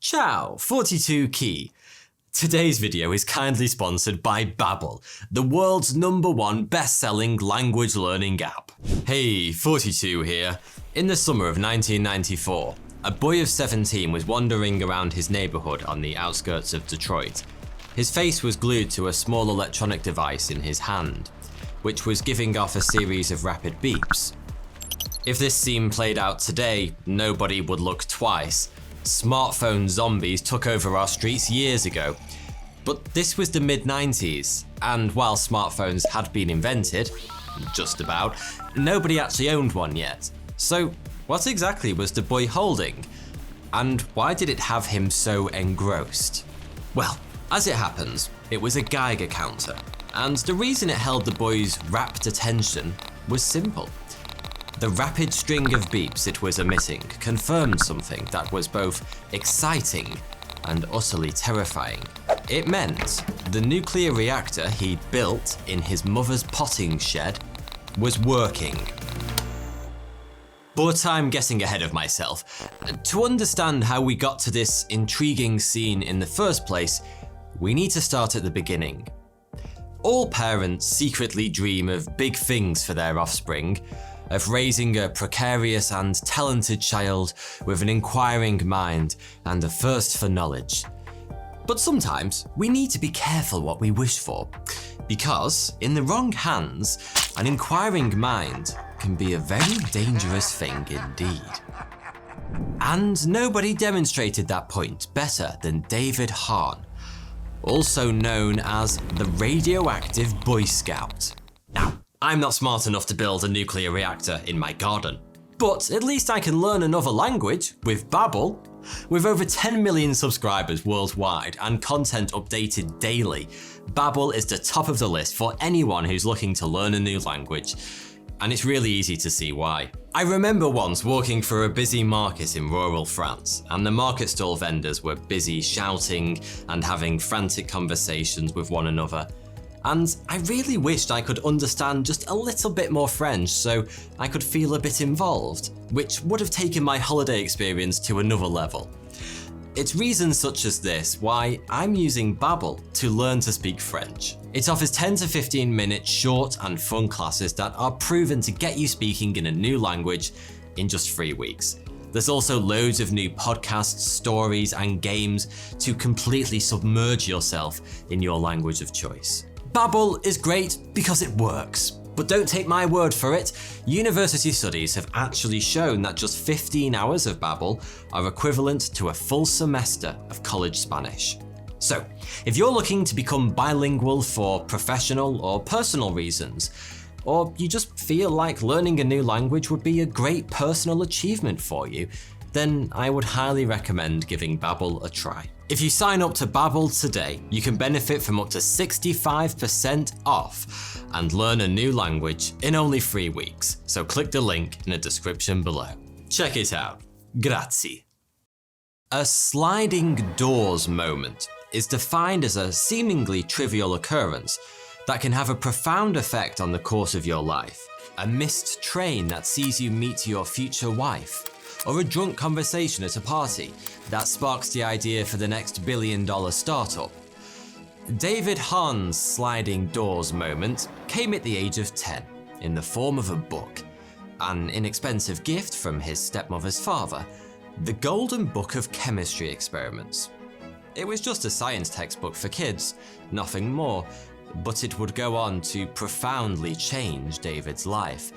Ciao, 42 Key. Today's video is kindly sponsored by Babbel, the world's #1 best-selling language learning app. Hey, 42 here. In the summer of 1994, a boy of 17 was wandering around his neighborhood on the outskirts of Detroit. His face was glued to a small electronic device in his hand, which was giving off a series of rapid beeps. If this scene played out today, nobody would look twice. Smartphone zombies took over our streets years ago. But this was the mid-90s, and while smartphones had been invented, just about, nobody actually owned one yet. So what exactly was the boy holding? And why did it have him so engrossed? Well, as it happens, it was a Geiger counter, and the reason it held the boy's rapt attention was simple. The rapid string of beeps it was emitting confirmed something that was both exciting and utterly terrifying. It meant the nuclear reactor he'd built in his mother's potting shed was working. But I'm getting ahead of myself. To understand how we got to this intriguing scene in the first place, we need to start at the beginning. All parents secretly dream of big things for their offspring, of raising a precarious and talented child with an inquiring mind and a thirst for knowledge. But sometimes we need to be careful what we wish for, because in the wrong hands, an inquiring mind can be a very dangerous thing indeed. And nobody demonstrated that point better than David Hahn, also known as the radioactive Boy Scout. Now, I'm not smart enough to build a nuclear reactor in my garden, but at least I can learn another language with Babbel. With over 10 million subscribers worldwide and content updated daily, Babbel is the top of the list for anyone who's looking to learn a new language, and it's really easy to see why. I remember once walking through a busy market in rural France, and the market stall vendors were busy shouting and having frantic conversations with one another. And I really wished I could understand just a little bit more French so I could feel a bit involved, which would have taken my holiday experience to another level. It's reasons such as this why I'm using Babbel to learn to speak French. It offers 10 to 15 minute short and fun classes that are proven to get you speaking in a new language in just 3 weeks. There's also loads of new podcasts, stories, and games to completely submerge yourself in your language of choice. Babbel is great because it works, but don't take my word for it. University studies have actually shown that just 15 hours of Babbel are equivalent to a full semester of college Spanish. So, if you're looking to become bilingual for professional or personal reasons, or you just feel like learning a new language would be a great personal achievement for you, then I would highly recommend giving Babbel a try. If you sign up to Babbel today, you can benefit from up to 65% off and learn a new language in only 3 weeks. So click the link in the description below. Check it out. Grazie. A sliding doors moment is defined as a seemingly trivial occurrence that can have a profound effect on the course of your life. A missed train that sees you meet your future wife, or a drunk conversation at a party that sparks the idea for the next billion-dollar startup. David Hahn's sliding doors moment came at the age of 10 in the form of a book, an inexpensive gift from his stepmother's father, the Golden Book of Chemistry Experiments. It was just a science textbook for kids, nothing more, but it would go on to profoundly change David's life,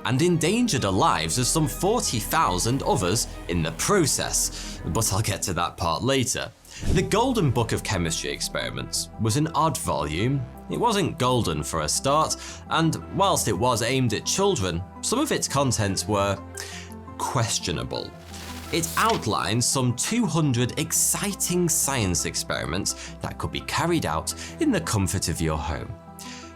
and endangered the lives of some 40,000 others in the process, but I'll get to that part later. The Golden Book of Chemistry Experiments was an odd volume. It wasn't golden for a start, and whilst it was aimed at children, some of its contents were questionable. It outlines some 200 exciting science experiments that could be carried out in the comfort of your home.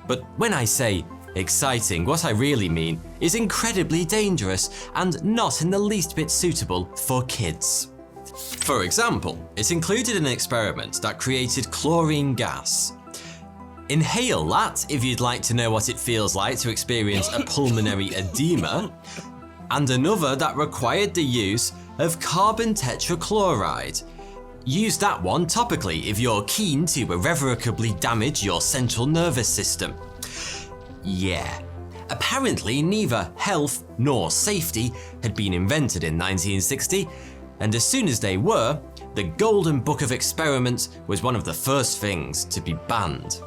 But when I say exciting, what I really mean is incredibly dangerous and not in the least bit suitable for kids. For example, it included an experiment that created chlorine gas. Inhale that if you'd like to know what it feels like to experience a pulmonary edema, and another that required the use of carbon tetrachloride, Use that one topically if you're keen to irrevocably damage your central nervous system. Yeah. Apparently neither health nor safety had been invented in 1960, and as soon as they were, the Golden Book of Experiments was one of the first things to be banned.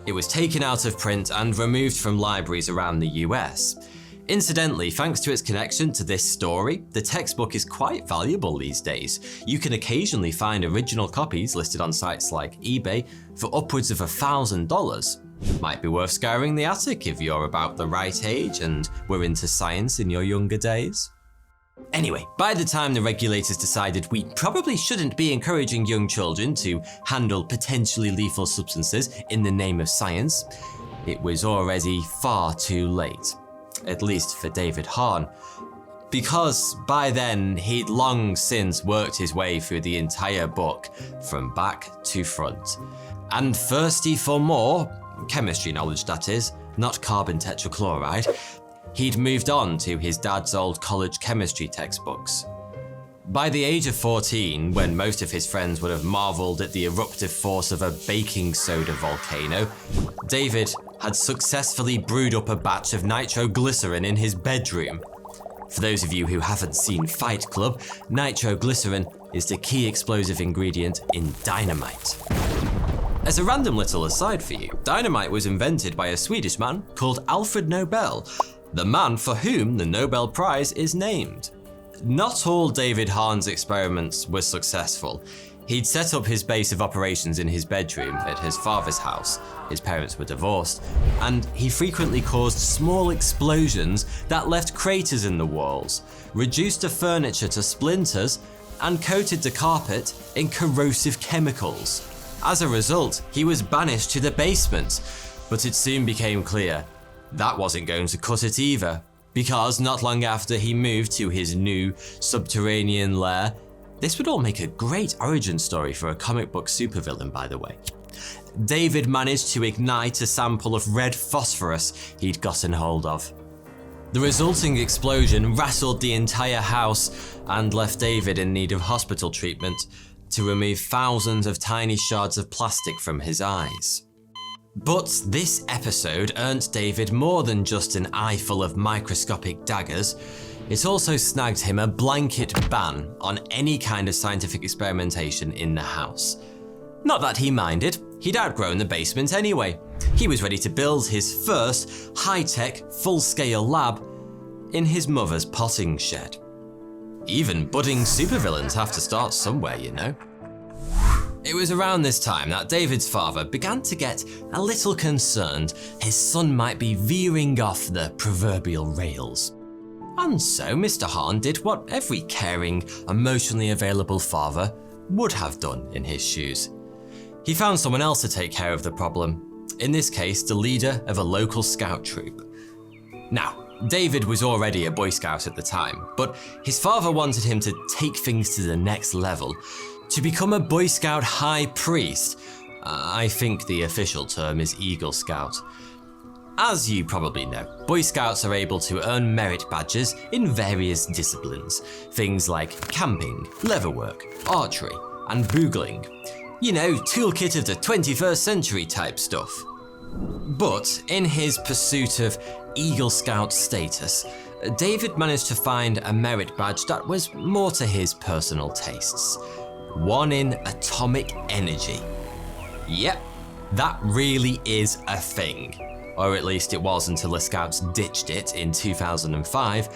It was taken out of print and removed from libraries around the US. Incidentally, thanks to its connection to this story, the textbook is quite valuable these days. You can occasionally find original copies listed on sites like eBay for upwards of $1,000. Might be worth scouring the attic if you're about the right age and were into science in your younger days. Anyway, by the time the regulators decided we probably shouldn't be encouraging young children to handle potentially lethal substances in the name of science, it was already far too late. At least for David Hahn. Because by then, he'd long since worked his way through the entire book, from back to front. And thirsty for more, chemistry knowledge that is, not carbon tetrachloride, he'd moved on to his dad's old college chemistry textbooks. By the age of 14, when most of his friends would have marveled at the eruptive force of a baking soda volcano, David had successfully brewed up a batch of nitroglycerin in his bedroom. For those of you who haven't seen Fight Club, nitroglycerin is the key explosive ingredient in dynamite. As a random little aside for you, dynamite was invented by a Swedish man called Alfred Nobel, the man for whom the Nobel Prize is named. Not all David Hahn's experiments were successful. He'd set up his base of operations in his bedroom at his father's house. His parents were divorced, and he frequently caused small explosions that left craters in the walls, reduced the furniture to splinters, and coated the carpet in corrosive chemicals. As a result, he was banished to the basement, but it soon became clear that wasn't going to cut it either, because not long after he moved to his new subterranean lair. This would all make a great origin story for a comic book supervillain, by the way. David managed to ignite a sample of red phosphorus he'd gotten hold of. The resulting explosion rattled the entire house and left David in need of hospital treatment to remove thousands of tiny shards of plastic from his eyes. But this episode earned David more than just an eye full of microscopic daggers. It also snagged him a blanket ban on any kind of scientific experimentation in the house. Not that he minded, he'd outgrown the basement anyway. He was ready to build his first high-tech, full-scale lab in his mother's potting shed. Even budding supervillains have to start somewhere, you know. It was around this time that David's father began to get a little concerned his son might be veering off the proverbial rails. And so Mr. Hahn did what every caring, emotionally available father would have done in his shoes. He found someone else to take care of the problem, in this case the leader of a local scout troop. Now, David was already a Boy Scout at the time, but his father wanted him to take things to the next level, to become a Boy Scout High Priest. I think the official term is Eagle Scout. As you probably know, Boy Scouts are able to earn merit badges in various disciplines, things like camping, leatherwork, archery, and boogling. You know, toolkit of the 21st century type stuff. But in his pursuit of Eagle Scout status, David managed to find a merit badge that was more to his personal tastes. One in atomic energy. Yep, that really is a thing. Or at least it was until the Scouts ditched it in 2005,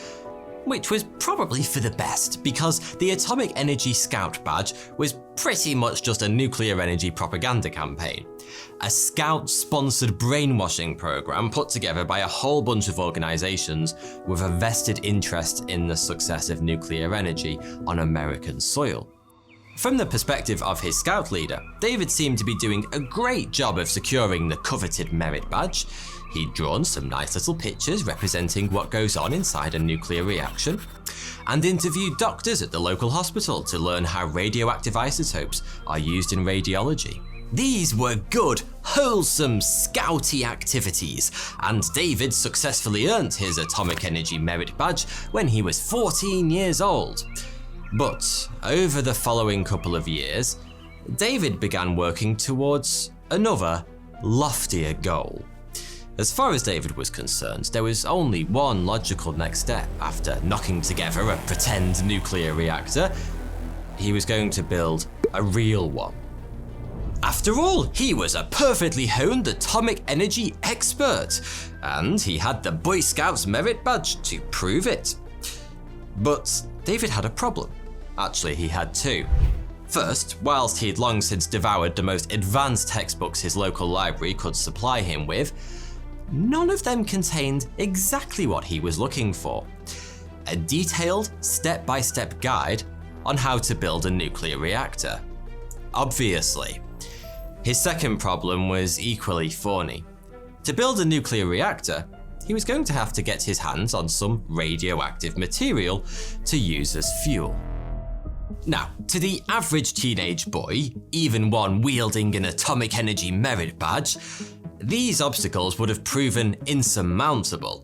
which was probably for the best, because the Atomic Energy Scout badge was pretty much just a nuclear energy propaganda campaign. A Scout-sponsored brainwashing program put together by a whole bunch of organizations with a vested interest in the success of nuclear energy on American soil. From the perspective of his Scout leader, David seemed to be doing a great job of securing the coveted merit badge. He'd drawn some nice little pictures representing what goes on inside a nuclear reaction, and interviewed doctors at the local hospital to learn how radioactive isotopes are used in radiology. These were good, wholesome, scouty activities, and David successfully earned his Atomic Energy Merit Badge when he was 14 years old. But over the following couple of years, David began working towards another, loftier goal. As far as David was concerned, there was only one logical next step after knocking together a pretend nuclear reactor. He was going to build a real one. After all, he was a perfectly honed atomic energy expert, and he had the Boy Scouts merit badge to prove it. But David had a problem. Actually, he had two. First, whilst he'd long since devoured the most advanced textbooks his local library could supply him with, none of them contained exactly what he was looking for: a detailed, step-by-step guide on how to build a nuclear reactor. Obviously. His second problem was equally thorny. To build a nuclear reactor, he was going to have to get his hands on some radioactive material to use as fuel. Now, to the average teenage boy, even one wielding an atomic energy merit badge, these obstacles would have proven insurmountable.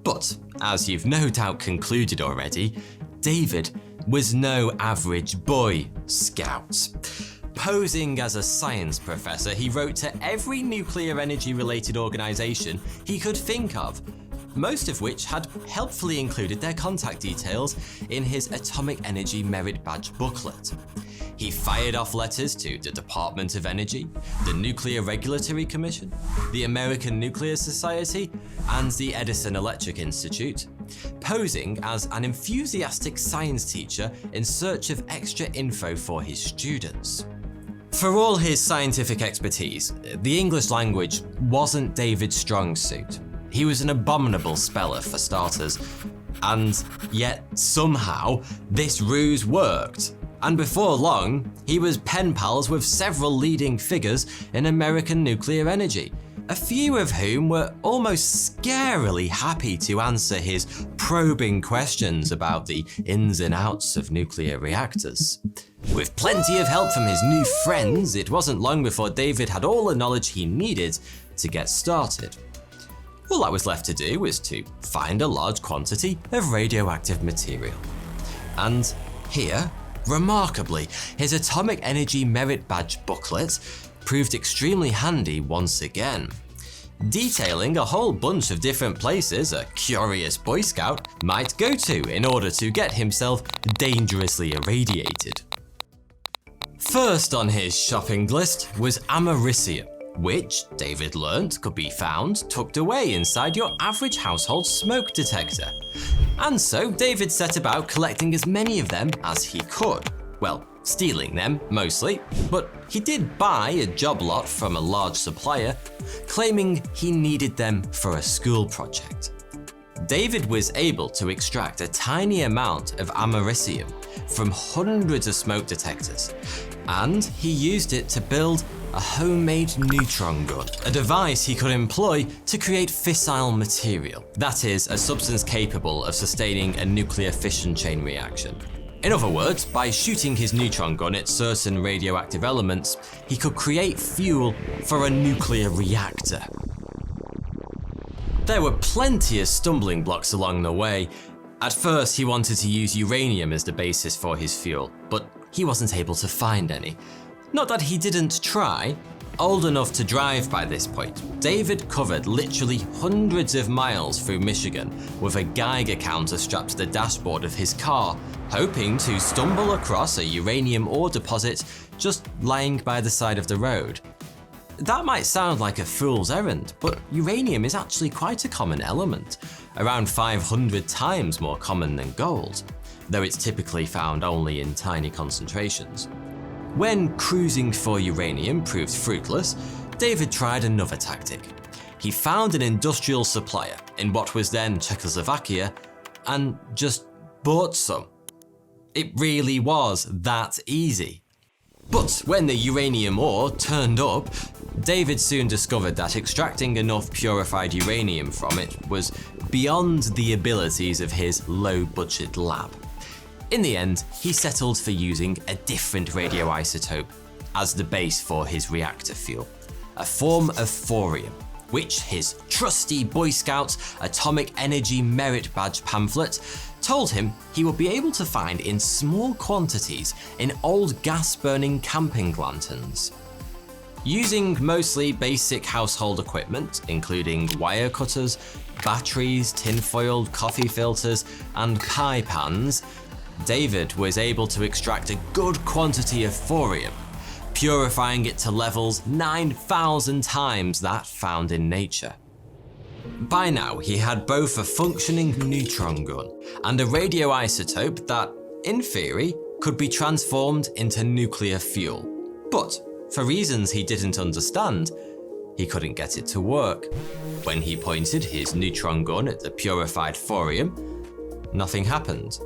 But, as you've no doubt concluded already, David was no average Boy Scout. Posing as a science professor, he wrote to every nuclear energy related organisation he could think of, most of which had helpfully included their contact details in his Atomic Energy Merit Badge booklet. He fired off letters to the Department of Energy, the Nuclear Regulatory Commission, the American Nuclear Society, and the Edison Electric Institute, posing as an enthusiastic science teacher in search of extra info for his students. For all his scientific expertise, the English language wasn't David's strong suit. He was an abominable speller for starters, and yet somehow this ruse worked. And before long, he was pen pals with several leading figures in American nuclear energy, a few of whom were almost scarily happy to answer his probing questions about the ins and outs of nuclear reactors. With plenty of help from his new friends, it wasn't long before David had all the knowledge he needed to get started. All that was left to do was to find a large quantity of radioactive material. And here, remarkably, his Atomic Energy Merit Badge booklet proved extremely handy once again, detailing a whole bunch of different places a curious Boy Scout might go to in order to get himself dangerously irradiated. First on his shopping list was americium, which David learnt could be found tucked away inside your average household smoke detector. And so David set about collecting as many of them as he could. Well, stealing them mostly, but he did buy a job lot from a large supplier, claiming he needed them for a school project. David was able to extract a tiny amount of americium from hundreds of smoke detectors, and he used it to build a homemade neutron gun, a device he could employ to create fissile material, that is, a substance capable of sustaining a nuclear fission chain reaction. In other words, by shooting his neutron gun at certain radioactive elements, he could create fuel for a nuclear reactor. There were plenty of stumbling blocks along the way. At first, he wanted to use uranium as the basis for his fuel, but he wasn't able to find any. Not that he didn't try. Old enough to drive by this point, David covered literally hundreds of miles through Michigan with a Geiger counter strapped to the dashboard of his car, hoping to stumble across a uranium ore deposit just lying by the side of the road. That might sound like a fool's errand, but uranium is actually quite a common element, around 500 times more common than gold, though it's typically found only in tiny concentrations. When cruising for uranium proved fruitless, David tried another tactic. He found an industrial supplier in what was then Czechoslovakia and just bought some. It really was that easy. But when the uranium ore turned up, David soon discovered that extracting enough purified uranium from it was beyond the abilities of his low-budget lab. In the end, he settled for using a different radioisotope as the base for his reactor fuel, a form of thorium, which his trusty Boy Scouts Atomic Energy Merit Badge pamphlet told him he would be able to find in small quantities in old gas-burning camping lanterns. Using mostly basic household equipment, including wire cutters, batteries, tinfoil, coffee filters, and pie pans, David was able to extract a good quantity of thorium, purifying it to levels 9,000 times that found in nature. By now, he had both a functioning neutron gun and a radioisotope that, in theory, could be transformed into nuclear fuel. But for reasons he didn't understand, he couldn't get it to work. When he pointed his neutron gun at the purified thorium, nothing happened.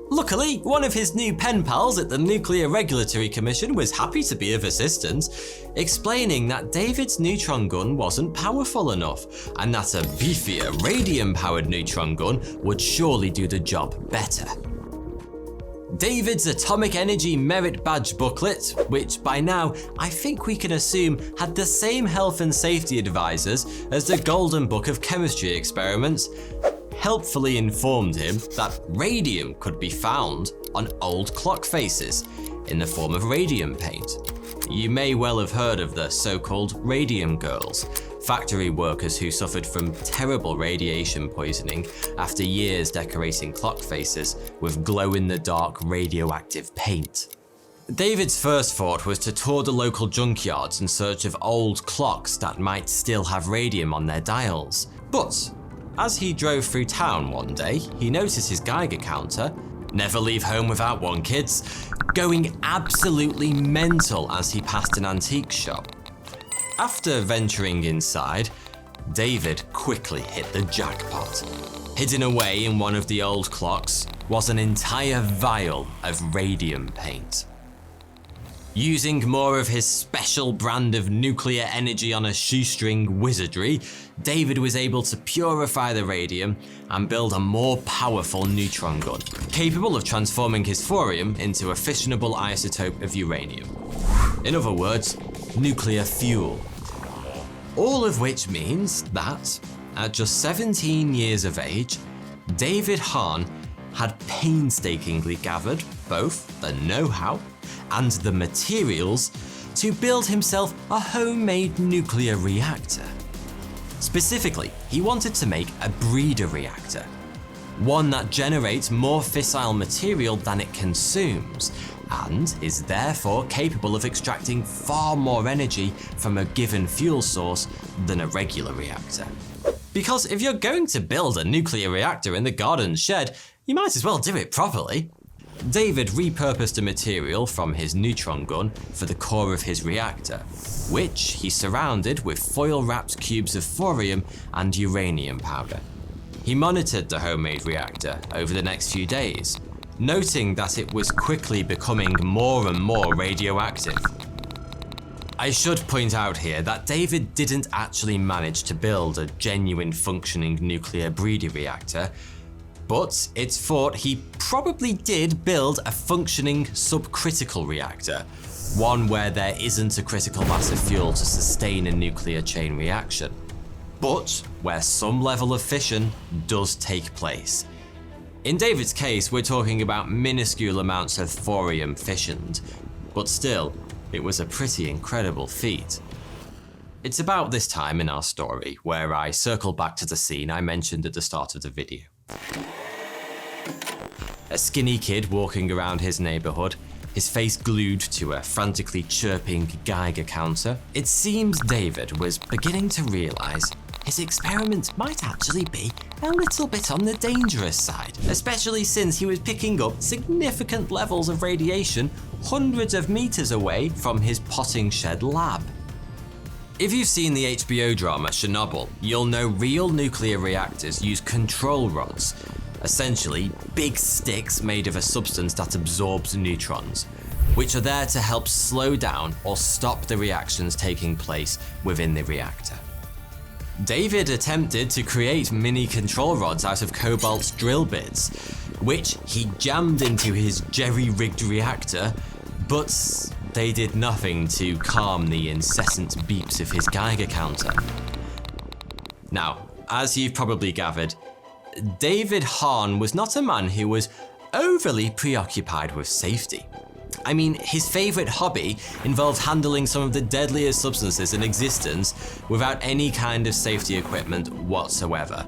Luckily, one of his new pen pals at the Nuclear Regulatory Commission was happy to be of assistance, explaining that David's neutron gun wasn't powerful enough, and that a beefier radium-powered neutron gun would surely do the job better. David's Atomic Energy Merit Badge booklet, which by now I think we can assume had the same health and safety advisors as the Golden Book of Chemistry experiments, helpfully informed him that radium could be found on old clock faces in the form of radium paint. You may well have heard of the so-called radium girls, factory workers who suffered from terrible radiation poisoning after years decorating clock faces with glow-in-the-dark radioactive paint. David's first thought was to tour the local junkyards in search of old clocks that might still have radium on their dials. But as he drove through town one day, he noticed his Geiger counter, never leave home without one kids, going absolutely mental as he passed an antique shop. After venturing inside, David quickly hit the jackpot. Hidden away in one of the old clocks was an entire vial of radium paint. Using more of his special brand of nuclear energy on a shoestring wizardry, David was able to purify the radium and build a more powerful neutron gun, capable of transforming his thorium into a fissionable isotope of uranium. In other words, nuclear fuel. All of which means that, at just 17 years of age, David Hahn had painstakingly gathered both the know-how and the materials to build himself a homemade nuclear reactor. Specifically, he wanted to make a breeder reactor, one that generates more fissile material than it consumes, and is therefore capable of extracting far more energy from a given fuel source than a regular reactor. Because if you're going to build a nuclear reactor in the garden shed, you might as well do it properly. David repurposed a material from his neutron gun for the core of his reactor, which he surrounded with foil-wrapped cubes of thorium and uranium powder. He monitored the homemade reactor over the next few days, noting that it was quickly becoming more and more radioactive. I should point out here that David didn't actually manage to build a genuine functioning nuclear breeder reactor, but it's thought he probably did build a functioning subcritical reactor, one where there isn't a critical mass of fuel to sustain a nuclear chain reaction, but where some level of fission does take place. In David's case, we're talking about minuscule amounts of thorium fissioned, but still, it was a pretty incredible feat. It's about this time in our story where I circle back to the scene I mentioned at the start of the video. A skinny kid walking around his neighborhood, his face glued to a frantically chirping Geiger counter. It seems David was beginning to realize his experiment might actually be a little bit on the dangerous side, especially since he was picking up significant levels of radiation hundreds of meters away from his potting shed lab. If you've seen the HBO drama Chernobyl, you'll know real nuclear reactors use control rods, essentially big sticks made of a substance that absorbs neutrons, which are there to help slow down or stop the reactions taking place within the reactor. David attempted to create mini control rods out of cobalt's drill bits, which he jammed into his jerry-rigged reactor, but they did nothing to calm the incessant beeps of his Geiger counter. Now, as you've probably gathered, David Hahn was not a man who was overly preoccupied with safety. I mean, his favourite hobby involved handling some of the deadliest substances in existence without any kind of safety equipment whatsoever.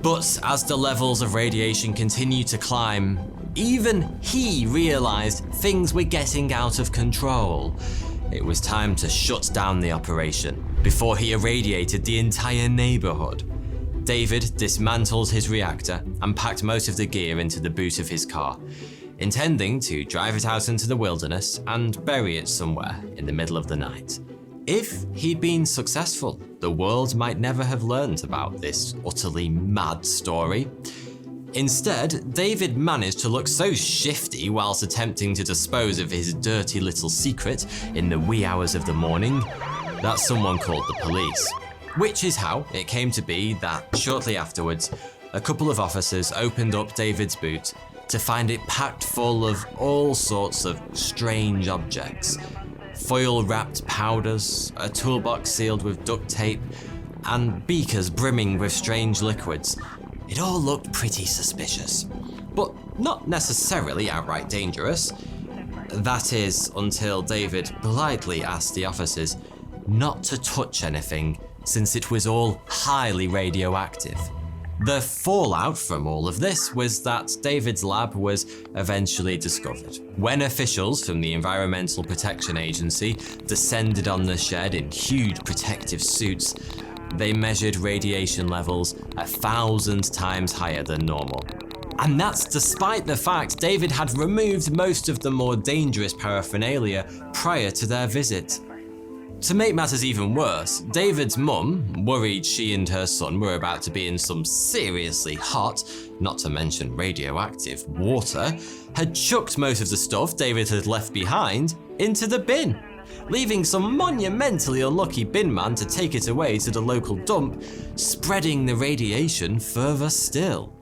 But as the levels of radiation continued to climb, even he realised things were getting out of control. It was time to shut down the operation before he irradiated the entire neighbourhood. David dismantled his reactor and packed most of the gear into the boot of his car, intending to drive it out into the wilderness and bury it somewhere in the middle of the night. If he'd been successful, the world might never have learned about this utterly mad story. Instead, David managed to look so shifty whilst attempting to dispose of his dirty little secret in the wee hours of the morning that someone called the police. Which is how it came to be that shortly afterwards, a couple of officers opened up David's boot to find it packed full of all sorts of strange objects. Foil-wrapped powders, a toolbox sealed with duct tape, and beakers brimming with strange liquids. It all looked pretty suspicious, but not necessarily outright dangerous. That is, until David politely asked the officers not to touch anything since it was all highly radioactive. The fallout from all of this was that David's lab was eventually discovered. When officials from the Environmental Protection Agency descended on the shed in huge protective suits, they measured radiation levels 1,000 times higher than normal. And that's despite the fact David had removed most of the more dangerous paraphernalia prior to their visit. To make matters even worse, David's mum, worried she and her son were about to be in some seriously hot, not to mention radioactive, water, had chucked most of the stuff David had left behind into the bin, leaving some monumentally unlucky bin man to take it away to the local dump, spreading the radiation further still.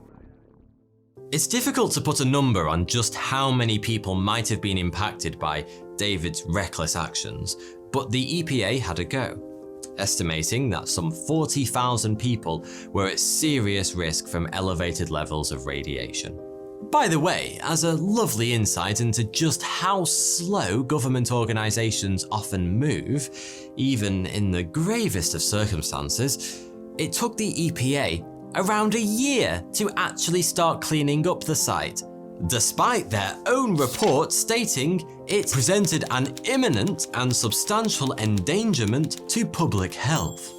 It's difficult to put a number on just how many people might have been impacted by David's reckless actions, but the EPA had a go, estimating that some 40,000 people were at serious risk from elevated levels of radiation. By the way, as a lovely insight into just how slow government organisations often move, even in the gravest of circumstances, it took the EPA around a year to actually start cleaning up the site, despite their own report stating it presented an imminent and substantial endangerment to public health.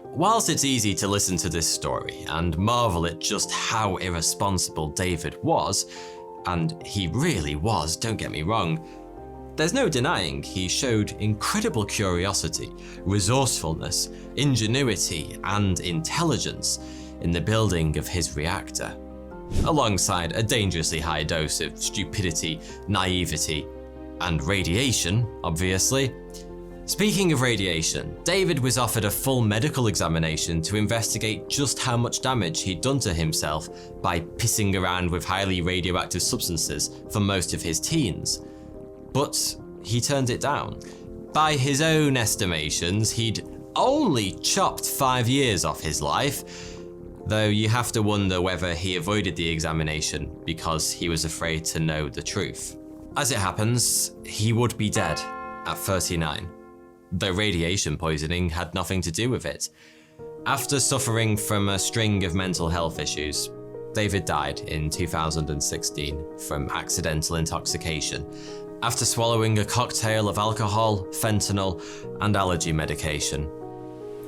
Whilst it's easy to listen to this story and marvel at just how irresponsible David was, and he really was, don't get me wrong, there's no denying he showed incredible curiosity, resourcefulness, ingenuity, and intelligence in the building of his reactor, alongside a dangerously high dose of stupidity, naivety, and radiation, obviously. Speaking of radiation, David was offered a full medical examination to investigate just how much damage he'd done to himself by pissing around with highly radioactive substances for most of his teens. But he turned it down. By his own estimations, he'd only chopped 5 years off his life, though you have to wonder whether he avoided the examination because he was afraid to know the truth. As it happens, he would be dead at 39. The radiation poisoning had nothing to do with it. After suffering from a string of mental health issues, David died in 2016 from accidental intoxication after swallowing a cocktail of alcohol, fentanyl, and allergy medication.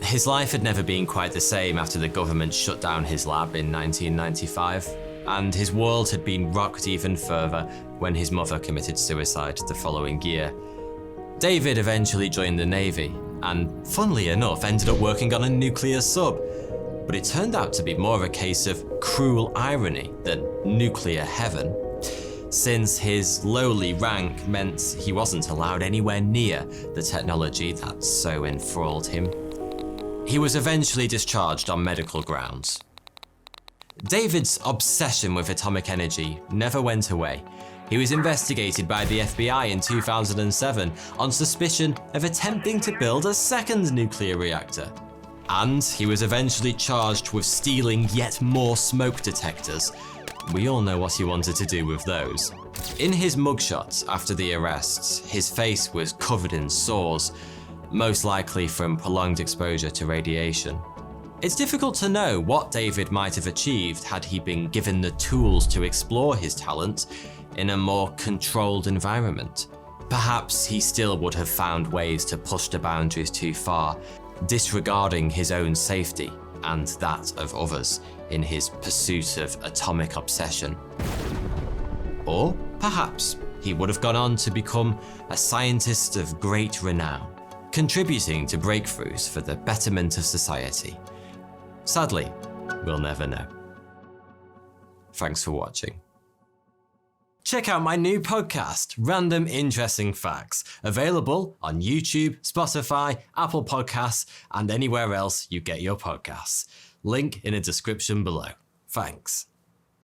His life had never been quite the same after the government shut down his lab in 1995, and his world had been rocked even further when his mother committed suicide the following year. David eventually joined the Navy, and funnily enough ended up working on a nuclear sub, but it turned out to be more of a case of cruel irony than nuclear heaven, since his lowly rank meant he wasn't allowed anywhere near the technology that so enthralled him. He was eventually discharged on medical grounds. David's obsession with atomic energy never went away. He was investigated by the FBI in 2007 on suspicion of attempting to build a second nuclear reactor. And he was eventually charged with stealing yet more smoke detectors. We all know what he wanted to do with those. In his mugshot after the arrests, his face was covered in sores, most likely from prolonged exposure to radiation. It's difficult to know what David might have achieved had he been given the tools to explore his talent in a more controlled environment. Perhaps he still would have found ways to push the boundaries too far, disregarding his own safety and that of others in his pursuit of atomic obsession. Or perhaps he would have gone on to become a scientist of great renown, contributing to breakthroughs for the betterment of society. Sadly, we'll never know. Thanks for watching. Check out my new podcast, Random Interesting Facts, available on YouTube, Spotify, Apple Podcasts, and anywhere else you get your podcasts. Link in the description below. Thanks.